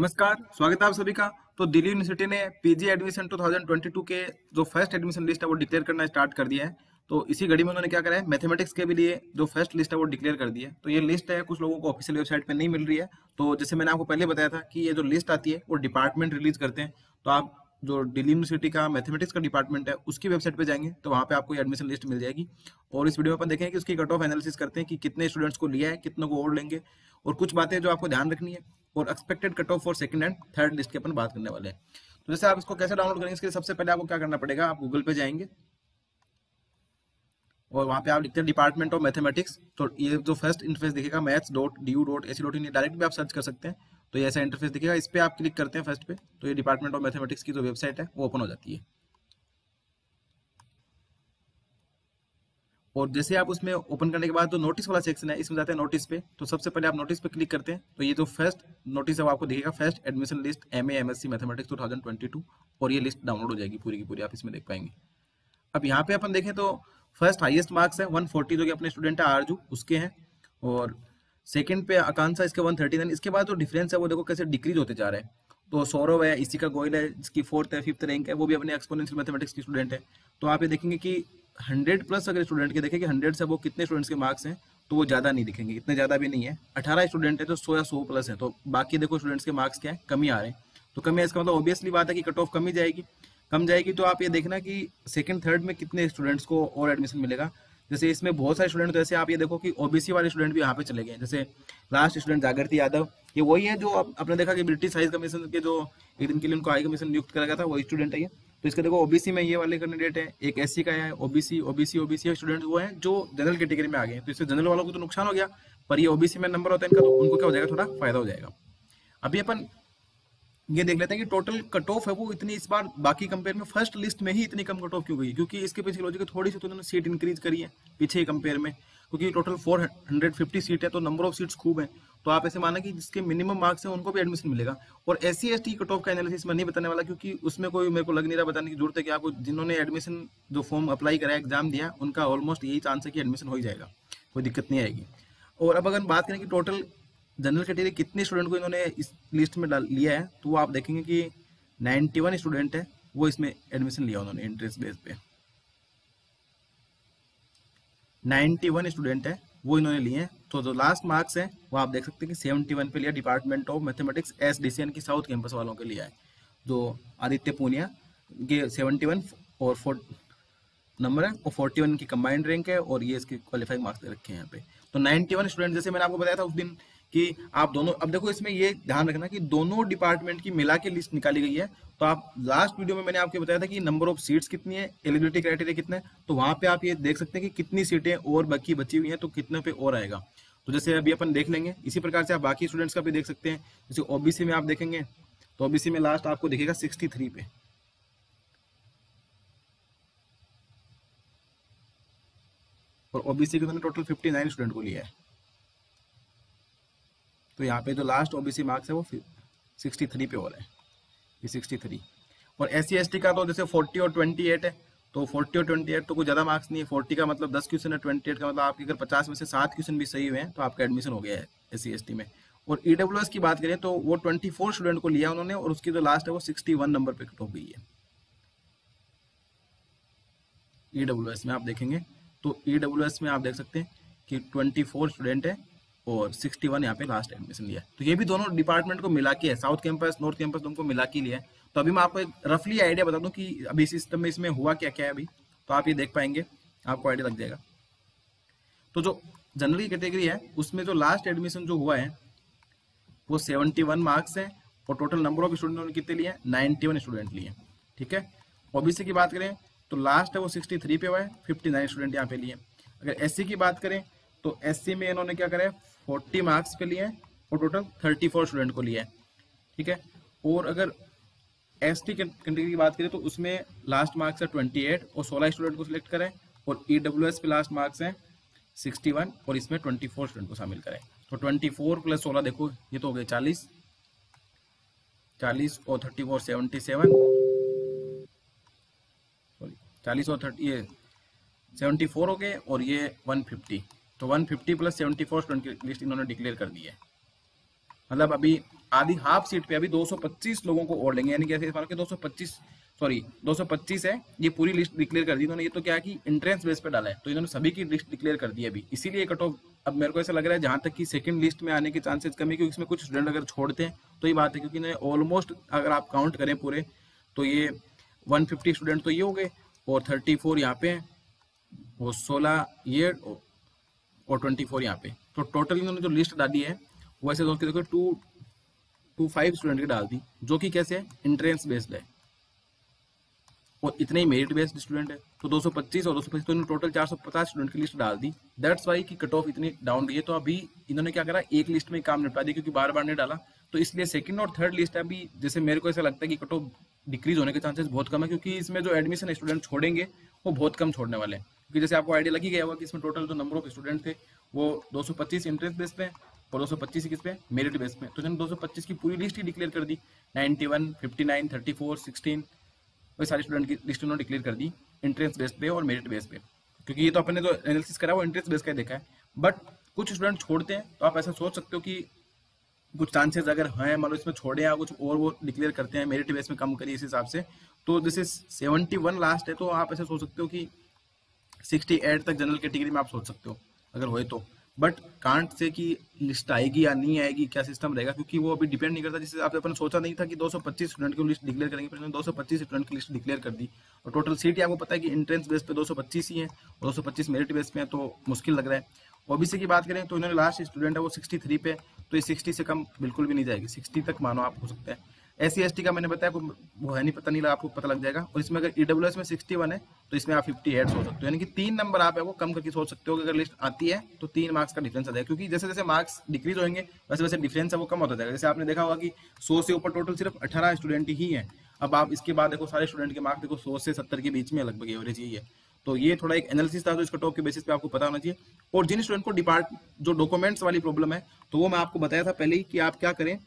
नमस्कार, स्वागत है आप सभी का। तो दिल्ली यूनिवर्सिटी ने पीजी एडमिशन 2022 के जो फर्स्ट एडमिशन लिस्ट है वो डिक्लेयर करना स्टार्ट कर दिया है। तो इसी घड़ी में उन्होंने क्या करा है, मैथमेटिक्स के भी लिए जो फर्स्ट लिस्ट है वो डिक्लेयर कर दी है। तो ये लिस्ट है, कुछ लोगों को ऑफिशियल वेबसाइट पे नहीं मिल रही है। तो जैसे मैंने आपको पहले बताया था कि ये जो लिस्ट आती है वो डिपार्टमेंट रिलीज करते हैं। तो आप जो दिल्ली यूनिवर्सिटी का मैथमेटिक्स का डिपार्टमेंट है उसकी वेबसाइट पे जाएंगे तो वहाँ पे आपको ये एडमिशन लिस्ट मिल जाएगी। और इस वीडियो में अपन देखेंगे कि उसकी कट ऑफ एनालिसिस करते हैं कि कितने स्टूडेंट्स को लिया है, कितनों को और लेंगे, और कुछ बातें जो आपको ध्यान रखनी है, और expected cut off for second and third list की अपन बात करने वाले हैं। तो जैसे आप इसको कैसे डाउनलोड करेंगे, इसके लिए सबसे पहले आपको क्या करना पड़ेगा, आप गूगल पे जाएंगे और वहाँ पे आप लिखते हैं डिपार्टमेंट ऑफ मैथमेटिक्स। तो ये जो फर्स्ट इंटरफेस दिखेगा maths.du.ac.in, डायरेक्ट भी आप सर्च कर सकते हैं। तो ये ऐसा इंटरफेस दिखेगा, इस पे आप क्लिक करते हैं फर्स्ट पे, तो ये डिपार्टमेंट ऑफ मैथमेटिक्स की जो वेबसाइट है वो ओपन हो जाती है। और जैसे आप उसमें ओपन करने के बाद जो नोटिस वाला सेक्शन है इसमें जाते हैं नोटिस पे। तो सबसे पहले आप नोटिस पे क्लिक करते हैं तो ये जो फर्स्ट नोटिस है वो आपको दिखेगा, first admission list MA MSc mathematics 2022, और ये लिस्ट डाउनलोड हो जाएगी पूरी की पूरी, आप इसमें देख पाएंगे। अब यहाँ पे अपन देखें तो फर्स्ट हाईएस्ट मार्क्स है 140 जो कि अपने स्टूडेंट है आरजू उसके हैं, और सेकंड पे आकांक्षा इसके 139। इसके बाद जो डिफरेंस है वो देखो कैसे डिक्रीज होते जा रहे हैं। तो सौरभ है, इसी का गोयल है, इसकी 4th है 5th रैंक है, वो भी अपने एक्सपोनेंशियल मैथमेटिक्स की स्टूडेंट है। तो आप ये देखेंगे कि 100 प्लस अगर स्टूडेंट के देखें कि 100 से वो कितने स्टूडेंट्स के मार्क्स हैं, तो वो ज़्यादा नहीं दिखेंगे, इतने ज़्यादा भी नहीं है। 18 स्टूडेंट है तो 100 या 100 प्लस है, तो बाकी देखो स्टूडेंट्स के मार्क्स क्या है, कमी आ रहे हैं। तो कमी है इसका मतलब ऑब्वियसली बात है कि कट ऑफ कमी जाएगी, कम जाएगी। तो आप ये देखना कि सेकंड थर्ड में कितने स्टूडेंट्स को और एडमिशन मिलेगा। जैसे इसमें बहुत सारे स्टूडेंट, जैसे आप ये देखो कि ओबीसी वाले स्टूडेंट भी यहाँ पे चले गए। जैसे लास्ट स्टूडेंट जागृति यादव, ये वही है जो आपने देखा कि ब्रिटिश हाई कमीशन के जो एक दिन के लिए उनको हाई कमीशन नियुक्त करा गया था, वही स्टूडेंट है ये। तो इसका देखो ओबीसी में ये वाले कैंडिडेट है, एक एससी का है, ओबीसी ओबीसी ओबीसी स्टूडेंट वो है जो जनरल कैटेगरी में आ गए। तो इससे जनरल वालों को तो नुकसान हो गया, पर ये ओबीसी में नंबर होता है इनका, तो उनको क्या हो जाएगा, थोड़ा फायदा हो जाएगा। अभी अपन ये देख लेते हैं कि टोटल कट ऑफ है वो इतनी इस बार बाकी कंपेयर में फर्स्ट लिस्ट में ही इतनी कम कट ऑफ क्यों गई, क्योंकि इसके पीछे लॉजिक थोड़ी सी तो उन्होंने सीट इंक्रीज करी है पीछे कंपेयर में, क्योंकि टोटल 450 सीट है तो नंबर ऑफ सीट्स खूब है। तो आप ऐसे माना कि जिसके मिनिमम मार्क्स है उनको भी एडमिशन मिलेगा। और SC ST कट ऑफ का एनालिसिस मैं नहीं बताने वाला, क्योंकि उसमें कोई मेरे को लग नहीं रहा बताने की जरूरत है कि आपको जिन्होंने एडमिशन जो फॉर्म अप्लाई करा एग्जाम दिया उनका ऑलमोस्ट यही चांस है कि एडमिशन हो ही जाएगा, कोई दिक्कत नहीं आएगी। और अब अगर बात करें कि टोटल जनरल कैटेगरी कितने स्टूडेंट को इन्होंने इस लिस्ट में लिया है, तो वो आप देखेंगे कि 91 स्टूडेंट है वो इसमें एडमिशन लिया उन्होंने इंट्रेंस बेस पे। 91 स्टूडेंट है वो इन्होंने लिए हैं। तो जो लास्ट मार्क्स है वो आप देख सकते हैं कि 71 पे लिया डिपार्टमेंट ऑफ मैथमेटिक्स SDCN की साउथ कैंपस वालों के लिया है, जो आदित्य पूनिया के 71 और 4 नंबर है, और 41 की कंबाइंड रैंक है, और ये इसके क्वालिफाइंग मार्क्स दे रखे हैं यहाँ पे। तो 91 स्टूडेंट, जैसे मैंने आपको बताया था उस दिन कि आप दोनों, अब देखो इसमें ये ध्यान रखना कि दोनों डिपार्टमेंट की मिला के लिस्ट निकाली गई है। तो आप लास्ट वीडियो में मैंने आपको बताया था कि नंबर ऑफ सीट्स कितनी है, एलिजिबिलिटी क्राइटेरिया कितना है, तो वहां पे आप ये देख सकते हैं कि कितनी सीटें और बाकी बची हुई हैं, तो कितने पे और आएगा। तो जैसे अभी अपन देख लेंगे, इसी प्रकार से आप बाकी स्टूडेंट्स का भी देख सकते हैं। जैसे ओबीसी में आप देखेंगे तो ओबीसी में लास्ट आपको दिखेगा 63 पे, और ओबीसी के टोटल 59 स्टूडेंट को लिया है। तो यहाँ पे जो लास्ट ओबीसी मार्क्स है वो 63 पे हो रहा है, ये 63। और SC ST का तो जैसे 40 और 28 है, तो 40 और 28 तो कोई ज़्यादा मार्क्स नहीं है। 40 का मतलब 10 क्वेश्चन है, 28 का मतलब आपके अगर 50 में से 7 क्वेश्चन भी सही हुए हैं तो आपका एडमिशन हो गया है SC ST में। और EWS की बात करें तो वो 24 स्टूडेंट को लिया उन्होंने, और उसकी जो लास्ट है वो 61 नंबर पे कट हो गई है। EWS में आप देखेंगे तो EWS में आप देख सकते हैं कि 24 स्टूडेंट है और 61 यहाँ पे लास्ट एडमिशन लिया है। तो ये भी दोनों डिपार्टमेंट को मिला के है, साउथ कैंपस नॉर्थ कैंपस दोनों को मिला के लिया है। तो अभी मैं आपको एक रफली आइडिया बता दूं कि अभी सिस्टम में इसमें हुआ क्या क्या है अभी, तो आप ये देख पाएंगे, आपको आइडिया लग जाएगा। तो जो जनरल कैटेगरी है उसमें जो लास्ट एडमिशन जो हुआ है वो 71 मार्क्स है, और टोटल नंबर ऑफ स्टूडेंट उन्होंने कितने लिए, 91 स्टूडेंट लिए, ठीक है। ओबीसी की बात करें तो लास्ट है वो 63 पे हुआ है, 59 स्टूडेंट यहाँ पे लिए। अगर SC की बात करें तो SC में इन्होंने क्या करा है, 40 मार्क्स पे लिए और टोटल 34 स्टूडेंट को लिया है, ठीक है। और अगर ST कैटेगरी की बात करें तो उसमें लास्ट मार्क्स है 28 और 16 स्टूडेंट को सिलेक्ट करें, और EWS पे लास्ट मार्क्स हैं 61 और इसमें 24 स्टूडेंट को शामिल करें। तो 24 प्लस 16 देखो ये तो हो गए 40, 40 और 34 77, सॉरी 40 और 30 ये 74 हो गए, और ये 150। तो 150 प्लस 74 स्टूडेंट की लिस्ट इन्होंने डिक्लेयर कर दी है। मतलब अभी आधी हाफ सीट पे अभी 225 लोगों को और लेंगे, यानी कि ऐसे मानो कि 225 है, ये पूरी लिस्ट डिक्लेयर कर दी इन्होंने। ये तो क्या है कि इंट्रेंस बेस पे डाला है, तो इन्होंने सभी की लिस्ट डिक्लेयर कर दी अभी, इसीलिए कट ऑफ अब मेरे को ऐसा लग रहा है जहां तक कि सेकंड लिस्ट में आने के चांसेस कम है, क्योंकि इसमें कुछ स्टूडेंट अगर छोड़ते हैं तो ये बात है, क्योंकि इन्हें ऑलमोस्ट अगर आप काउंट करें पूरे तो ये 150 स्टूडेंट तो ये हो गए, और 34 यहाँ पे हैं, और 16 ये और 24 यहाँ पे, तो टोटल इन्होंने जो लिस्ट डाली है वो ऐसे दोस्त देखो 225 स्टूडेंट की डाल दी, जो कि कैसे है, इंट्रेंस बेस्ड है, और इतने ही मेरिट बेस्ड स्टूडेंट है, तो 225 और 225 तो इन्होंने टोटल 450 स्टूडेंट की लिस्ट डाल दी। दैट्स वाई कि कट ऑफ इतनी डाउन गई है। तो अभी इन्होंने क्या करा, एक लिस्ट में काम निपटा दिया, क्योंकि बार बार नहीं डाला, तो इसलिए सेकंड और थर्ड लिस्ट है अभी, जैसे मेरे को ऐसा लगता है कि कट ऑफ डिक्रीज होने के चांसेस बहुत कम है, क्योंकि इसमें जो एडमिशन स्टूडेंट छोड़ेंगे वो बहुत कम छोड़ने वाले हैं, क्योंकि जैसे आपको आइडिया लगी गया होगा कि इसमें टोटल जो नंबर ऑफ स्टूडेंट थे वो 225 इंट्रेंस बेस पे और 225 किस पे, मेरिट बेस पे, तो इन्होंने 225 की पूरी लिस्ट ही डिक्लेयर कर दी, 91, 59, 34, 16 वही सारी स्टूडेंट की लिस्ट उन्होंने डिक्लेयर कर दी इंट्रेंस बेस पे और मेरिट बेस पे, क्योंकि ये तो अपने जो एनालिसिस करा वो इंट्रेंस बेस का देखा है। बट कुछ स्टूडेंट छोड़ते हैं, तो आप ऐसा सोच सकते हो कि कुछ चांसेस अगर हैं, मान लो इसमें छोड़े या कुछ और वो डिक्लेयर करते हैं मेरिट बेस में कम करिए इस हिसाब से, तो जैसे 71 लास्ट है, तो आप ऐसे सोच सकते हो कि 68 तक जनरल कैटेगरी में आप सोच सकते हो अगर होए तो। बट कांट से कि लिस्ट आएगी या नहीं आएगी, क्या सिस्टम रहेगा, क्योंकि वो अभी डिपेंड नहीं करता। जैसे आपने अपन सोचा नहीं था कि 225 स्टूडेंट की लिस्ट डिक्लेयर करेंगे, फिर 225 स्टूडेंट की लिस्ट डिक्लेयर कर दी, और टोटल सीट ही आपको पता है कि इंट्रेंस बेस पे 225 ही है और 225 मेरिट बेस पे है, तो मुश्किल लग रहा है। ओबीसी की बात करें तो इन्होंने लास्ट स्टूडेंट है वो 63 पे, तो ये 60 से कम बिल्कुल भी नहीं जाएगी, 60 तक मानो आप हो सकता है। SC/ST का मैंने बताया वो है नहीं, पता नहीं लगा, आपको पता लग जाएगा। और इसमें अगर EWS में 61 है तो इसमें आप 58 सोच सकते हो, यानी कि 3 नंबर आप है वो कम करके सोच सकते हो कि अगर लिस्ट आती है तो 3 मार्क्स का डिफरेंस आ जाएगा, क्योंकि जैसे जैसे मार्क्स डिक्रीज होंगे वैसे वैसे डिफरेंस है वो कम होता जाएगा। जैसे आपने देखा होगा कि 100 से ऊपर टोटल सिर्फ 18 स्टूडेंट ही हैं, अब आप इसके बाद देखो सारे स्टूडेंट के मार्क्स देखो 100 से 70 के बीच में लगभग एवरेज यही है। तो ये थोड़ा एक एनालिसिस था, तो इसका टॉप के बेसिस पे आपको पता होना चाहिए। और जिन स्टूडेंट को जो डॉक्यूमेंट्स वाली प्रॉब्लम है, तो वो मैं आपको बताया था पहले ही कि आप क्या करें,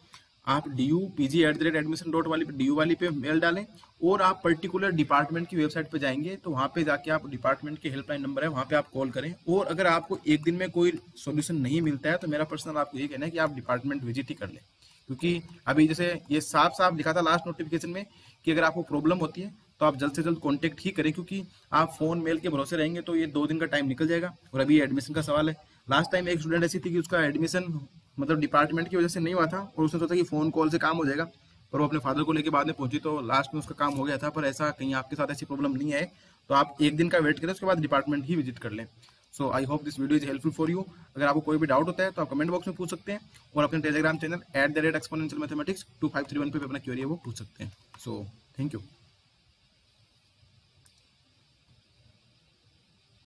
आप du@admission. वाली DU वाली पे मेल डालें, और आप पर्टिकुलर डिपार्टमेंट की वेबसाइट पे जाएंगे, तो वहाँ पे जाके आप डिपार्टमेंट के हेल्पलाइन नंबर है वहाँ पे आप कॉल करें। और अगर आपको एक दिन में कोई सोल्यूशन नहीं मिलता है, तो मेरा पर्सनल आपको ये कहना है कि आप डिपार्टमेंट विजिट ही कर लें, क्योंकि अभी जैसे ये साफ साफ लिखा था लास्ट नोटिफिकेशन में कि अगर आपको प्रॉब्लम होती है तो आप जल्द से जल्द कॉन्टेक्ट ही करें, क्योंकि आप फोन मेल के भरोसे रहेंगे तो ये 2 दिन का टाइम निकल जाएगा। और अभी एडमिशन का सवाल है। लास्ट टाइम एक स्टूडेंट ऐसी थी कि उसका एडमिशन मतलब डिपार्टमेंट की वजह से नहीं हुआ था, और उसने सोचा कि फोन कॉल से काम हो जाएगा, पर वो अपने फादर को लेके बाद में पहुंची तो लास्ट में उसका काम हो गया था। पर ऐसा कहीं आपके साथ ऐसी प्रॉब्लम नहीं है, तो आप एक दिन का वेट करें, उसके बाद डिपार्टमेंट ही विजिट कर लें। So I hope this video is helpful for you. अगर आपको कोई भी डाउट होता है तो आप कमेंट बॉक्स में पूछ सकते हैं, और अपने टेलीग्राम चैनल @exponential mathematics 2531 पे अपना क्वेरी है वो पूछ सकते हैं। So thank you.